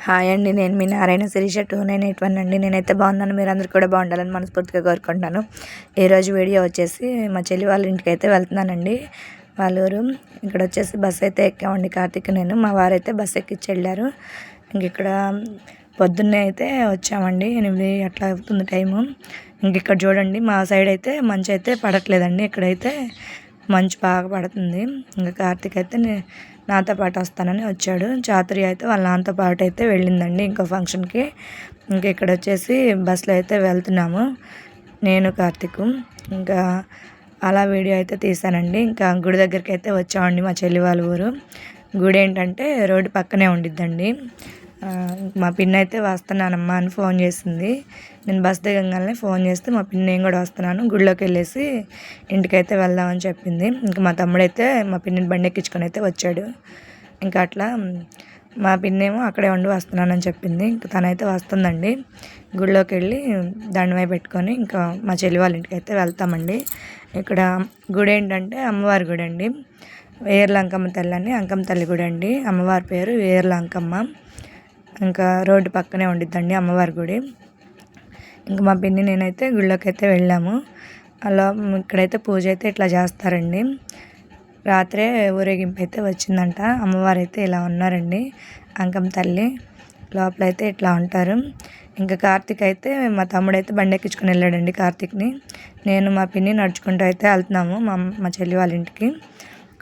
Hi అండి, నేను మీ నారాయణ శిరీష 2981 అండి. నేనైతే బాగున్నాను, మీరందరూ కూడా బాగుండాలని మనస్ఫూర్తిగా కోరుకుంటున్నాను. ఈరోజు వీడియో వచ్చేసి మా చెల్లి వాళ్ళ ఇంటికి అయితే వెళ్తున్నానండి. వాళ్ళ ఊరు. ఇక్కడ వచ్చేసి బస్సు అయితే ఎక్కామండి. కార్తీక్ నేను మా వారైతే బస్సు ఎక్కించి వెళ్ళారు. ఇక్కడ పొద్దున్నే అయితే వచ్చామండి, 8 అట్లా అవుతుంది టైము. ఇక్కడ చూడండి, మా సైడ్ అయితే మంచు అయితే పడట్లేదండి. ఇక్కడైతే మంచు బాగా పడుతుంది. ఇంకా కార్తీక్ అయితే నాతో పాటు వస్తానని వచ్చాడు. చాతురి అయితే వాళ్ళ నాన్నతో పాటు అయితే వెళ్ళిందండి ఇంకో ఫంక్షన్కి. ఇక్కడ వచ్చేసి బస్సులో అయితే వెళ్తున్నాము, నేను కార్తీక్. ఇంకా అలా వీడియో అయితే తీసానండి. ఇంకా గుడి దగ్గరికి అయితే వచ్చామండి. మా చెల్లి వాళ్ళ ఊరు. గుడి ఏంటంటే రోడ్డు పక్కనే ఉండిద్దండి. మా పిన్ని అయితే వస్తున్నానమ్మా అని ఫోన్ చేసింది. నేను బస్ దిగంగానే ఫోన్ చేస్తే మా పిన్ని నేను కూడా వస్తున్నాను, గుడిలోకి వెళ్ళేసి ఇంటికైతే వెళ్దామని చెప్పింది. ఇంకా మా తమ్ముడైతే మా పిన్నిని బండి ఎక్కించుకొని అయితే వచ్చాడు. ఇంకా అట్లా మా పిన్ని ఏమో అక్కడే ఉండి వస్తున్నానని చెప్పింది. ఇంకా తనైతే వస్తుందండి. గుడిలోకి వెళ్ళి దండమై పెట్టుకొని ఇంకా మా చెల్లి వాళ్ళ ఇంటికి అయితే వెళ్తామండి. ఇక్కడ గుడి ఏంటంటే అమ్మవారి గుడి అండి. వేర్ల అంకమ్మ తల్లి అని అంకమ్మ తల్లి గుడి అండి. అమ్మవారి పేరు వేర్ల అంకమ్మ. ఇంకా రోడ్డు పక్కనే ఉండిద్దండి అమ్మవారి గుడి. ఇంకా మా పిన్ని నేనైతే గుళ్ళోకి అయితే వెళ్ళాము. అలా ఇక్కడైతే పూజ అయితే ఇట్లా చేస్తారండి. రాత్రే ఊరేగింపు అయితే వచ్చిందంట. అమ్మవారు అయితే ఇలా ఉన్నారండి, అంకమ్మ తల్లి. లోపలైతే ఇట్లా ఉంటారు. ఇంకా కార్తీక్ అయితే మా తమ్ముడు అయితే బండి ఎక్కించుకొని వెళ్ళాడండి కార్తీక్ని. నేను మా పిన్ని నడుచుకుంటూ అయితే వెళ్తున్నాము మా చెల్లి వాళ్ళ ఇంటికి.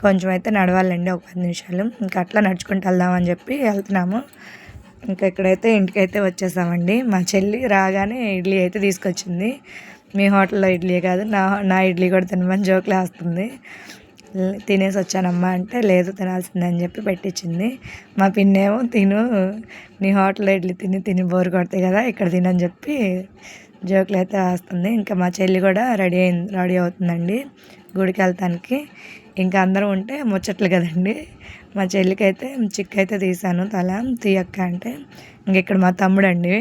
కొంచెం అయితే నడవాలండి, ఒక 10 నిమిషాలు. ఇంకా అట్లా నడుచుకుంటూ వెళ్దామని చెప్పి వెళ్తున్నాము. ఇంకా ఇక్కడైతే ఇంటికైతే వచ్చేసామండి. మా చెల్లి రాగానే ఇడ్లీ అయితే తీసుకొచ్చింది. మీ హోటల్లో ఇడ్లీ కాదు, నా ఇడ్లీ కూడా తినమని జోకులు వేస్తుంది. తినేసి వచ్చానమ్మా అంటే లేదు తినాల్సిందే అని చెప్పి పెట్టించింది. మా పిన్నేమో నీ హోటల్లో ఇడ్లీ తిని బోరు కొడతాయి కదా, ఇక్కడ తినని చెప్పి జోకులు అయితే వేస్తుంది. ఇంకా మా చెల్లి కూడా రెడీ అవుతుందండి గుడికి వెళ్తానికి. ఇంకా అందరం ఉంటే ముచ్చట్లు కదండి. మా చెల్లికి అయితే చిక్కు అయితే తీసాను, తల తీయక్క అంటే. ఇక్కడ మా తమ్ముడు అండి,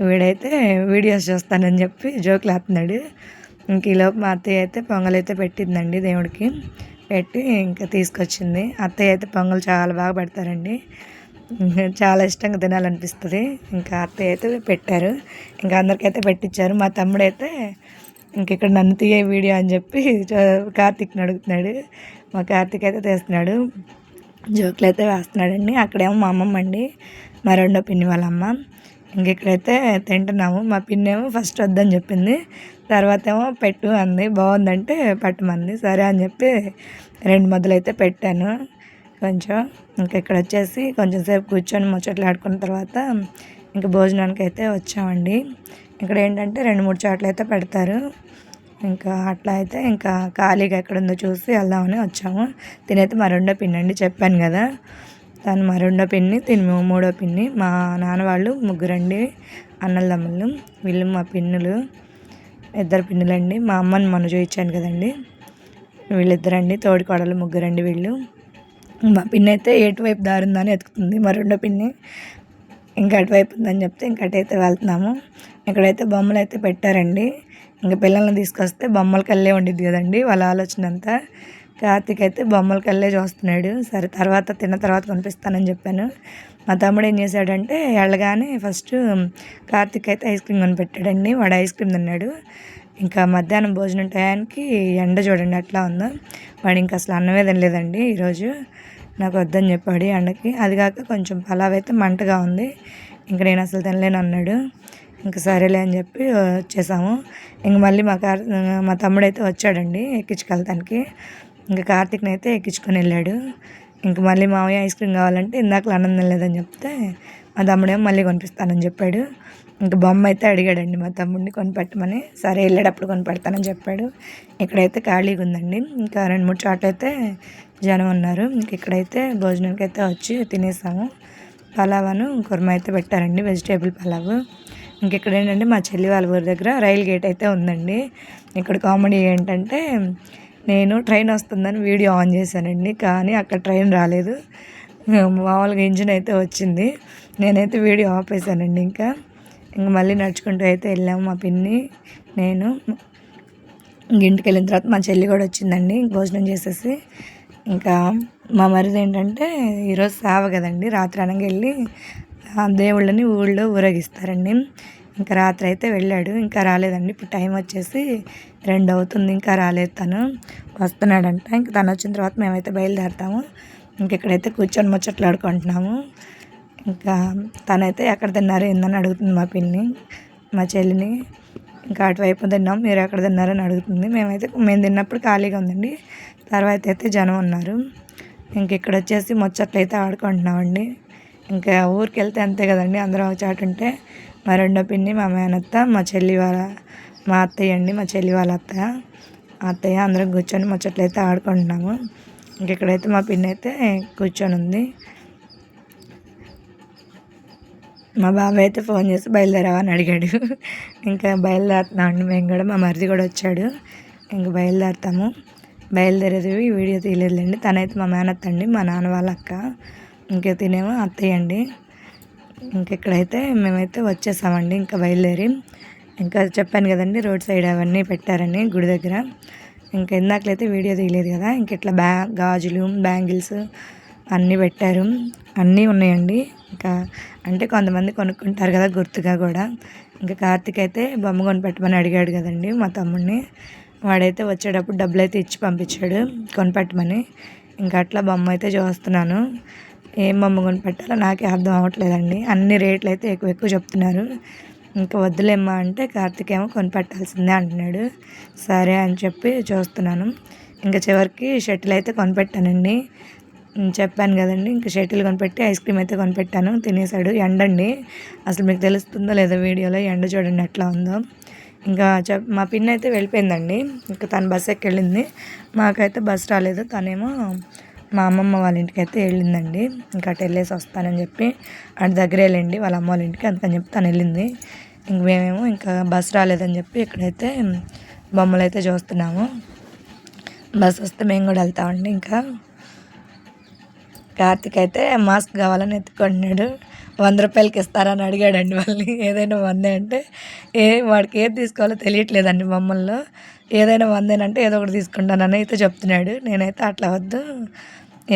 వీడైతే వీడియోస్ చూస్తానని చెప్పి జోకులు వేస్తున్నాడు. ఈలోపు మా అత్తయ్య అయితే పొంగల్ అయితే పెట్టిందండి దేవుడికి. పెట్టి ఇంకా తీసుకొచ్చింది. అత్తయ్య అయితే పొంగల్ చాలా బాగా పెడతారండి, చాలా ఇష్టంగా తినాలనిపిస్తుంది. ఇంకా అత్తయ్య అయితే పెట్టారు. ఇంకా అందరికైతే పెట్టించారు. మా తమ్ముడైతే ఇక్కడ నన్ను తీయ వీడియో అని చెప్పి కార్తీక్ని అడుగుతున్నాడు. మా కార్తీక్ అయితే తీస్తున్నాడు, జోకులు అయితే వేస్తున్నాడండి. అక్కడేమో మా అమ్మమ్మ అండి, మా రెండో పిన్ని వాళ్ళ అమ్మ. ఇక్కడైతే తింటున్నాము. మా పిన్ని ఏమో ఫస్ట్ వద్దని చెప్పింది, తర్వాత ఏమో పెట్టు అంది. బాగుందంటే పెట్టమంది. సరే అని చెప్పి 2 ముద్దలు అయితే పెట్టాను కొంచెం. ఇక్కడ వచ్చేసి కొంచెం సేపు కూర్చొని ముచ్చట్లు ఆడుకున్న తర్వాత ఇంకా భోజనానికి అయితే వచ్చామండి. ఇక్కడ ఏంటంటే 2-3 చోట్ల అయితే పెడతారు. ఇంకా అట్లా అయితే ఇంకా ఖాళీగా ఎక్కడుందో చూసి వెళ్దామని వచ్చాము. తినైతే మా రెండో పిన్ని అండి, చెప్పాను కదా, తను మా రెండో పిన్ని, తిని మూడో పిన్ని. మా నాన్న వాళ్ళు ముగ్గురండి అన్నదమ్ములు. వీళ్ళు మా పిన్నులు, 2 పిన్నులండి. మా అమ్మని మొన్న చూపించాను కదండి, వీళ్ళిద్దరండి తోడికోడలు, ముగ్గురండి వీళ్ళు. మా పిన్ని అయితే ఎటువైపు దారుందని ఎతుకుతుంది, మా రెండో పిన్ని ఇంకా అటువైపు ఉందని చెప్తే ఇంకా అటైతే వెళ్తున్నాము. ఇక్కడైతే బొమ్మలు అయితే పెట్టారండి. ఇంకా పిల్లల్ని తీసుకొస్తే బొమ్మల కల్లే ఉండిద్ది కదండి వాళ్ళ ఆలోచన అంతా. కార్తీక్ అయితే బొమ్మల కల్లే చూస్తున్నాడు. సరే తిన్న తర్వాత కనిపిస్తానని చెప్పాను. మా తమ్ముడు ఏం చేశాడంటే వెళ్ళగానే ఫస్ట్ కార్తీక్ అయితే ఐస్ క్రీమ్ కొనిపెట్టాడండి. వాడు ఐస్ క్రీమ్ తిన్నాడు. ఇంకా మధ్యాహ్నం భోజనం టయానికి ఎండ చూడండి ఎట్లా ఉందో. వాడు ఇంకా అసలు అన్నమే తినలేదండి ఈరోజు. నాకు వద్దని చెప్పాడు ఎండకి. అది కాక కొంచెం పలావ్ అయితే మంటగా ఉంది. ఇంకా నేను అసలు తినలేను అన్నాడు. ఇంకా సరేలే అని చెప్పి వచ్చేసాము. ఇంక మళ్ళీ మా తమ్ముడైతే వచ్చాడండి ఎక్కించుకెళ్తానికి. ఇంకా కార్తీక్ని అయితే ఎక్కించుకొని వెళ్ళాడు. ఇంక మళ్ళీ మామయ్య ఐస్ క్రీమ్ కావాలంటే ఇందాక అన్నం తినలేదని చెప్తే మా తమ్ముడేమో మళ్ళీ కొనిపిస్తానని చెప్పాడు. ఇంకా బొమ్మ అయితే అడిగాడండి మా తమ్ముడిని కొనిపెట్టమని. సరే వెళ్ళేటప్పుడు కొనిపెడతానని చెప్పాడు. ఇక్కడైతే ఖాళీగా ఉందండి. ఇంకా 2-3 చోట్ల అయితే జనం ఉన్నారు. ఇక్కడైతే భోజనానికి అయితే వచ్చి తినేసాము. పలావను కుర్మా అయితే పెట్టారండి, వెజిటేబుల్ పలావ్. ఇక్కడ ఏంటంటే మా చెల్లి వాళ్ళ ఊరి దగ్గర రైల్ గేట్ అయితే ఉందండి. ఇక్కడ కామెడీ ఏంటంటే నేను ట్రైన్ వస్తుందని వీడియో ఆన్ చేశానండి, కానీ అక్కడ ట్రైన్ రాలేదు. మామూలుగా ఇంజిన్ అయితే వచ్చింది. నేనైతే వీడియో ఆపేసానండి. ఇంకా మళ్ళీ నడుచుకుంటూ అయితే వెళ్ళాము మా పిన్ని నేను. ఇంటికి వెళ్ళిన తర్వాత మా చెల్లి కూడా వచ్చిందండి భోజనం చేసేసి. ఇంకా మా మరిది ఏంటంటే ఈరోజు సేవ కదండి, రాత్రి అనగా వెళ్ళి దేవుళ్ళని ఊళ్ళో ఊరేగిస్తారండి. ఇంకా రాత్రి అయితే వెళ్ళాడు, ఇంకా రాలేదండి. ఇప్పుడు టైం వచ్చేసి 2 అవుతుంది, ఇంకా రాలేదు. తను వస్తున్నాడంట. ఇంక తను వచ్చిన తర్వాత మేమైతే బయలుదేరుతాము. ఇంక ఇక్కడైతే కూర్చొని ముచ్చట్లాడుకుంటున్నాము. ఇంకా తనైతే ఎక్కడ తిన్నారు ఏందని అడుగుతుంది మా పిన్ని, మా చెల్లిని. ఇంకా అటువైపు తిన్నాం, మీరు ఎక్కడ తిన్నారని అడుగుతుంది. మేము తిన్నప్పుడు ఖాళీగా ఉందండి, తర్వాత అయితే జనం ఉన్నారు. ఇంక ఇక్కడ వచ్చేసి ముచ్చట్లు అయితే ఆడుకుంటున్నామండి. ఇంకా ఊరికి వెళ్తే అంతే కదండి, అందరం ఒక చాటు ఉంటే. మా రెండో పిన్ని, మా మేనత్త, మా అత్తయ్య అండి, మా చెల్లి వాళ్ళ అత్తయ్య అందరం కూర్చొని ముచ్చట్లు అయితే ఆడుకుంటున్నాము. ఇంక ఇక్కడైతే మా పిన్ని అయితే కూర్చొని ఉంది. మా బాబాయ్ అయితే ఫోన్ చేసి బయలుదేరావా అని అడిగాడు. ఇంకా బయలుదేరుతున్నామండి మేము కూడా. మా మరిది కూడా వచ్చాడు. ఇంక బయలుదేరుతాము. బయలుదేరేది వీడియో తీయలేదులేండి. తనైతే మా మేనత్త అండి, మా నాన్న వాళ్ళ అక్క. ఇంకా తినేమో అత్తయ్య అండి. ఇంకెక్కడైతే మేమైతే వచ్చేసామండి ఇంకా బయలుదేరి. ఇంకా చెప్పాను కదండి, రోడ్ సైడ్ అవన్నీ పెట్టారని గుడి దగ్గర. ఇంకా ఇందాకలైతే వీడియో తీయలేదు కదా. ఇంక ఇట్లా గాజులు, బ్యాంగిల్స్ అన్నీ పెట్టారు, అన్నీ ఉన్నాయండి. ఇంకా అంటే కొంతమంది కొనుక్కుంటారు కదా గుర్తుగా కూడా. ఇంకా కార్తీక్ అయితే బొమ్మ కొనిపెట్టమని అడిగాడు కదండి మా తమ్ముడిని. వాడైతే వచ్చేటప్పుడు డబ్బులు అయితే ఇచ్చి పంపించాడు కొనిపెట్టమని. ఇంకా అట్లా బొమ్మ అయితే చూస్తున్నాను. ఏం బొమ్మ కొనిపెట్టాలో నాకే అర్థం అవ్వట్లేదండి. అన్ని రేట్లు అయితే ఎక్కువ చెప్తున్నారు. ఇంకా వద్దులేమ్మా అంటే కార్తీక్ ఏమో కొనిపెట్టాల్సిందే అంటున్నాడు. సరే అని చెప్పి చూస్తున్నాను. ఇంకా చివరికి షటిల్ అయితే కొనిపెట్టానండి. చెప్పాను కదండి, ఇంకా షటిల్ కొనిపెట్టి ఐస్ క్రీమ్ అయితే కొనిపెట్టాను. తినేసాడు. ఎండండి, అసలు మీకు తెలుస్తుందో లేదో వీడియోలో, ఎండ చూడండి ఎట్లా ఉందో. ఇంకా మా పిన్ అయితే వెళ్ళిపోయిందండి. ఇంకా తను బస్ ఎక్కి వెళ్ళింది. మాకైతే బస్ రాలేదు. తనేమో మా అమ్మమ్మ వాళ్ళ ఇంటికి అయితే వెళ్ళిందండి. ఇంకా అటు వెళ్ళేసి వస్తానని చెప్పి, అటు దగ్గరే వెళ్ళండి వాళ్ళ అమ్మ వాళ్ళ ఇంటికి, అందుకని చెప్పి తను వెళ్ళింది. ఇంక మేమేమో ఇంకా బస్ రాలేదని చెప్పి ఇక్కడైతే బొమ్మలు అయితే చూస్తున్నాము. బస్ వస్తే మేము కూడా వెళ్తామండి. ఇంకా కార్తీక్ అయితే మాస్క్ కావాలని ఎత్తుకుంటున్నాడు. 100 రూపాయలకి ఇస్తారని అడిగాడండి వాళ్ళని. ఏదైనా 100 అంటే వాడికి ఏది తీసుకోవాలో తెలియట్లేదండి బొమ్మల్లో. ఏదైనా 100 అంటే ఏదో ఒకటి తీసుకుంటానని అయితే చెప్తున్నాడు. నేనైతే అట్లా వద్దు,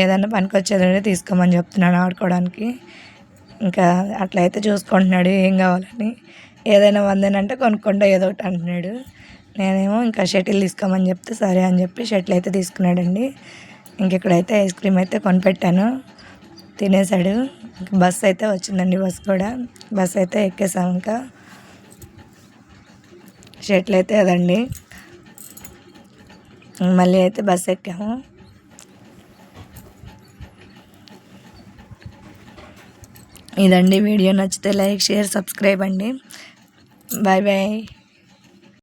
ఏదైనా పనికొచ్చేదని తీసుకోమని చెప్తున్నాను ఆడుకోవడానికి. ఇంకా అట్లా అయితే చూసుకుంటున్నాడు ఏం కావాలని. ఏదైనా 100 అంటే కొనుక్కుంటా ఏదో ఒకటి అంటున్నాడు. నేనేమో ఇంకా షటిల్ తీసుకోమని చెప్తే సరే అని చెప్పి షటిల్ అయితే తీసుకున్నాడండి. ఇంకెక్కడైతే ఐస్ క్రీమ్ అయితే కొనిపెట్టాను, తినేసాడు. ఇంకా బస్ అయితే వచ్చిందండి. బస్ అయితే ఎక్కేసాము. ఇంకా షటిల్ అయితే అదండి. మళ్ళీ అయితే బస్ ఎక్కాము. ఇదండి వీడియో. నచ్చితే లైక్, షేర్, సబ్స్క్రైబ్ అండి. Bye bye.